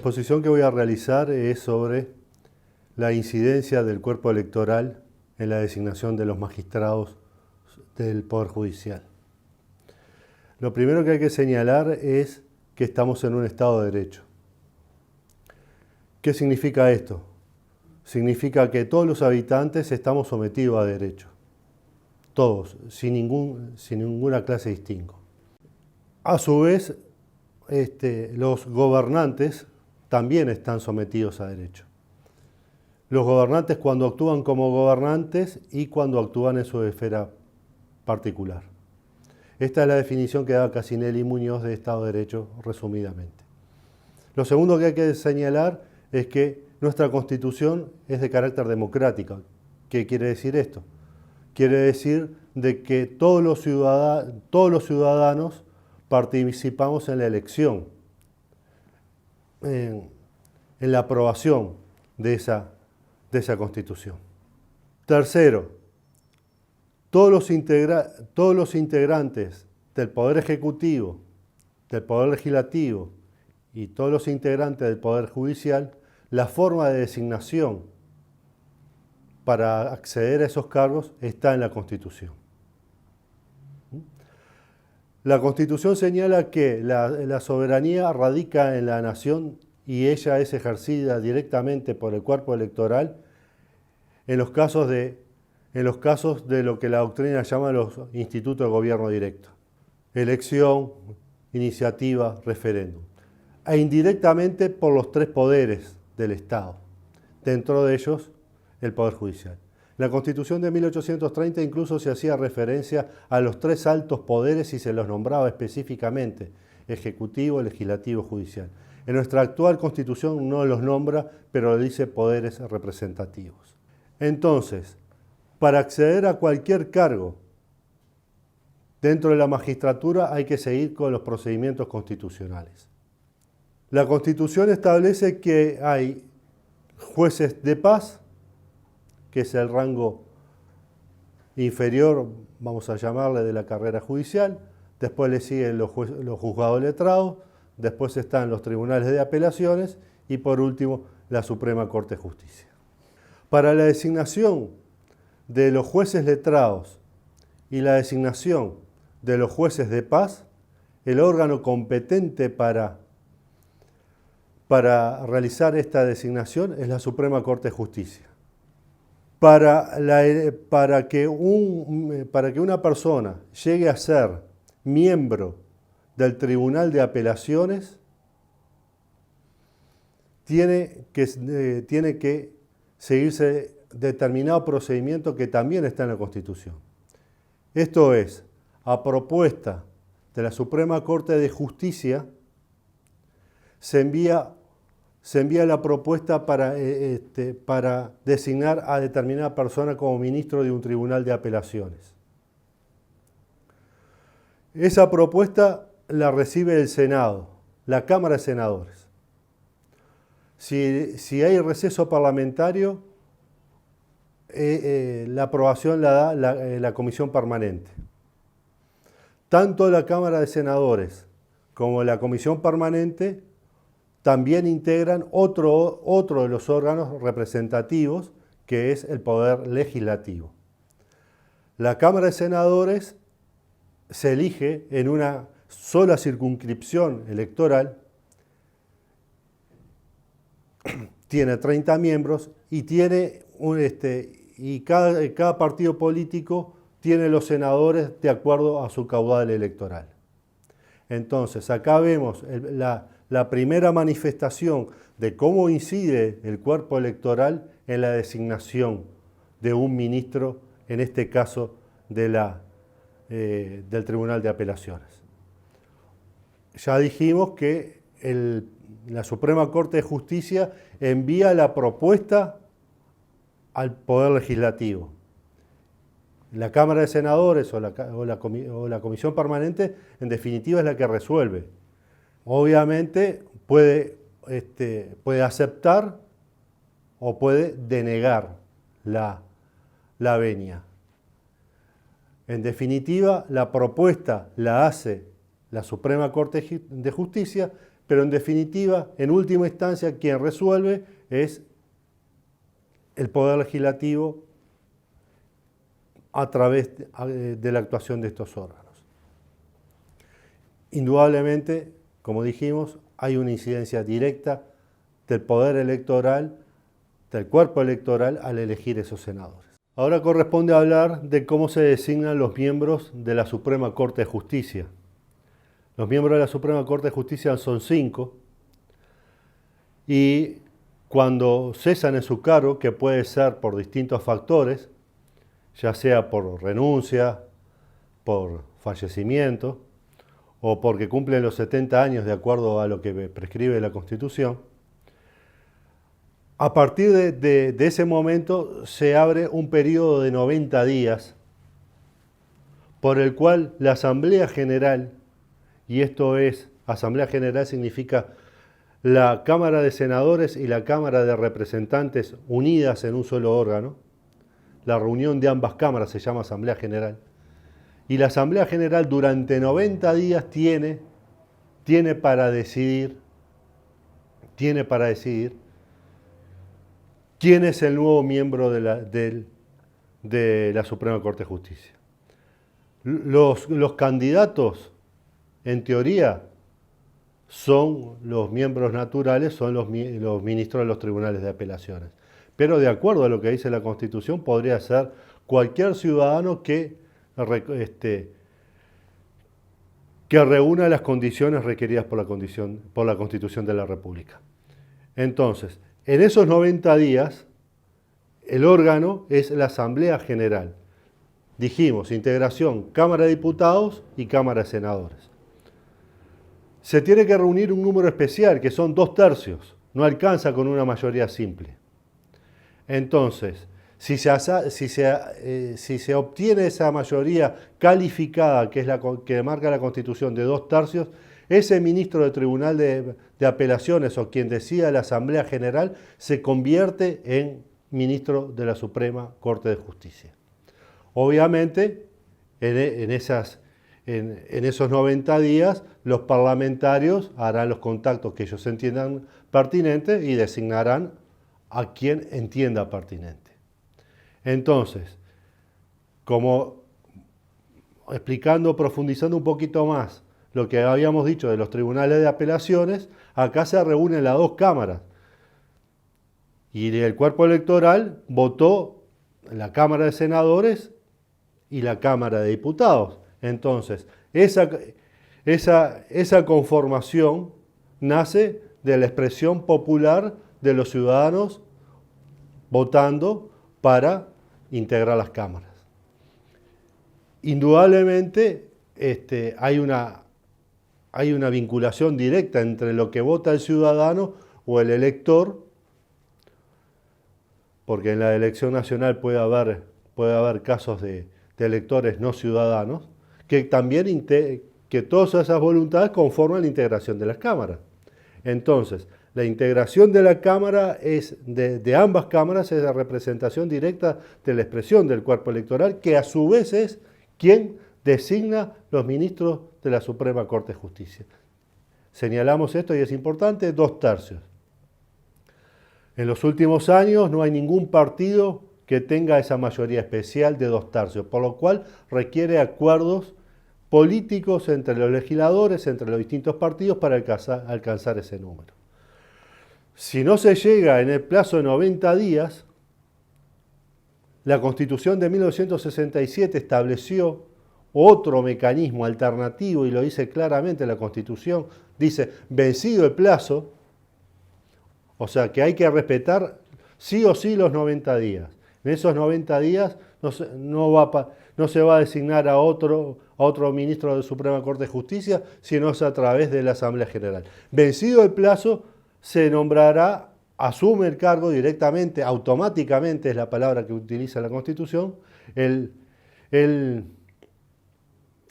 exposición que voy a realizar es sobre la incidencia del cuerpo electoral en la designación de los magistrados del Poder Judicial. Lo primero que hay que señalar es que estamos en un Estado de Derecho. ¿Qué significa esto? Significa que todos los habitantes estamos sometidos a derecho. Todos, sin ninguna clase de distingo. A su vez, los gobernantes también están sometidos a derecho. Los gobernantes cuando actúan como gobernantes y cuando actúan en su esfera particular. Esta es la definición que da Casinelli y Muñoz de Estado de Derecho, resumidamente. Lo segundo que hay que señalar es que nuestra Constitución es de carácter democrático. ¿Qué quiere decir esto? Quiere decir de que todos los ciudadanos participamos en la elección, en la aprobación de esa Constitución. Tercero, todos los integrantes del Poder Ejecutivo, del Poder Legislativo y todos los integrantes del Poder Judicial, la forma de designación para acceder a esos cargos está en la Constitución. La Constitución señala que la soberanía radica en la nación y ella es ejercida directamente por el cuerpo electoral en los casos de lo que la doctrina llama los institutos de gobierno directo. Elección, iniciativa, referéndum. E indirectamente por los tres poderes del Estado, dentro de ellos el Poder Judicial. La Constitución de 1830 incluso se hacía referencia a los tres altos poderes y se los nombraba específicamente, Ejecutivo, Legislativo, Judicial. En nuestra actual Constitución no los nombra, pero dice poderes representativos. Entonces, para acceder a cualquier cargo dentro de la magistratura hay que seguir con los procedimientos constitucionales. La Constitución establece que hay jueces de paz, que es el rango inferior, vamos a llamarle, de la carrera judicial. Después le siguen los juzgados letrados, después están los tribunales de apelaciones y por último la Suprema Corte de Justicia. Para la designación de los jueces letrados y la designación de los jueces de paz, el órgano competente para realizar esta designación es la Suprema Corte de Justicia. Para que una persona llegue a ser miembro del Tribunal de Apelaciones, tiene que seguirse determinado procedimiento que también está en la Constitución. Esto es, a propuesta de la Suprema Corte de Justicia, se envía la propuesta para designar a determinada persona como ministro de un tribunal de apelaciones. Esa propuesta la recibe el Senado, la Cámara de Senadores. Si hay receso parlamentario, la aprobación la da la Comisión Permanente. Tanto la Cámara de Senadores como la Comisión Permanente también integran otro de los órganos representativos, que es el Poder Legislativo. La Cámara de Senadores se elige en una sola circunscripción electoral, tiene 30 miembros y cada partido político tiene los senadores de acuerdo a su caudal electoral. Entonces, acá vemos la primera manifestación de cómo incide el cuerpo electoral en la designación de un ministro, en este caso del Tribunal de Apelaciones. Ya dijimos que la Suprema Corte de Justicia envía la propuesta al Poder Legislativo. La Cámara de Senadores o la Comisión Permanente, en definitiva, es la que resuelve. Obviamente puede aceptar o puede denegar la venia. En definitiva, la propuesta la hace la Suprema Corte de Justicia, pero en definitiva, en última instancia, quien resuelve es el Poder Legislativo a través de la actuación de estos órganos. Indudablemente, como dijimos, hay una incidencia directa del poder electoral, del cuerpo electoral, al elegir esos senadores. Ahora corresponde hablar de cómo se designan los miembros de la Suprema Corte de Justicia. Los miembros de la Suprema Corte de Justicia son 5 y cuando cesan en su cargo, que puede ser por distintos factores, ya sea por renuncia, por fallecimiento o porque cumplen los 70 años de acuerdo a lo que prescribe la Constitución, a partir de ese momento se abre un periodo de 90 días por el cual la Asamblea General, y esto es, Asamblea General significa la Cámara de Senadores y la Cámara de Representantes unidas en un solo órgano, la reunión de ambas cámaras se llama Asamblea General, y la Asamblea General durante 90 días tiene para decidir quién es el nuevo miembro de la Suprema Corte de Justicia. Los candidatos, en teoría, son los miembros naturales, son los ministros de los tribunales de apelaciones. Pero de acuerdo a lo que dice la Constitución, podría ser cualquier ciudadano que reúna las condiciones requeridas por la Constitución de la República. Entonces, en esos 90 días, el órgano es la Asamblea General. Dijimos, integración, Cámara de Diputados y Cámara de Senadores. Se tiene que reunir un número especial, que son 2/3. No alcanza con una mayoría simple. Entonces, si se obtiene esa mayoría calificada, que es la que marca la Constitución, de 2/3, ese ministro del Tribunal de Apelaciones o quien decida la Asamblea General se convierte en ministro de la Suprema Corte de Justicia. Obviamente, en esos 90 días, los parlamentarios harán los contactos que ellos entiendan pertinentes y designarán a quien entienda pertinente. Entonces, como profundizando un poquito más lo que habíamos dicho de los tribunales de apelaciones, acá se reúnen las dos cámaras y el cuerpo electoral votó la Cámara de Senadores y la Cámara de Diputados. Entonces, esa conformación nace de la expresión popular de los ciudadanos votando para integrar las cámaras. Indudablemente hay una vinculación directa entre lo que vota el ciudadano o el elector, porque en la elección nacional puede haber casos de electores no ciudadanos, que también que todas esas voluntades conforman la integración de las cámaras. Entonces, la integración de la Cámara de ambas cámaras es la representación directa de la expresión del cuerpo electoral, que a su vez es quien designa los ministros de la Suprema Corte de Justicia. Señalamos esto y es importante, 2/3. En los últimos años no hay ningún partido que tenga esa mayoría especial de 2/3, por lo cual requiere acuerdos políticos entre los legisladores, entre los distintos partidos para alcanzar ese número. Si no se llega en el plazo de 90 días, la Constitución de 1967 estableció otro mecanismo alternativo y lo dice claramente la Constitución, dice vencido el plazo, o sea que hay que respetar sí o sí los 90 días. En esos 90 días no se va a designar a otro ministro de la Suprema Corte de Justicia, sino es a través de la Asamblea General. Vencido el plazo, se nombrará, asume el cargo directamente, automáticamente es la palabra que utiliza la Constitución, el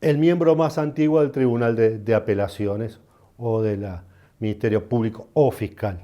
miembro más antiguo del Tribunal de Apelaciones o del Ministerio Público o Fiscal.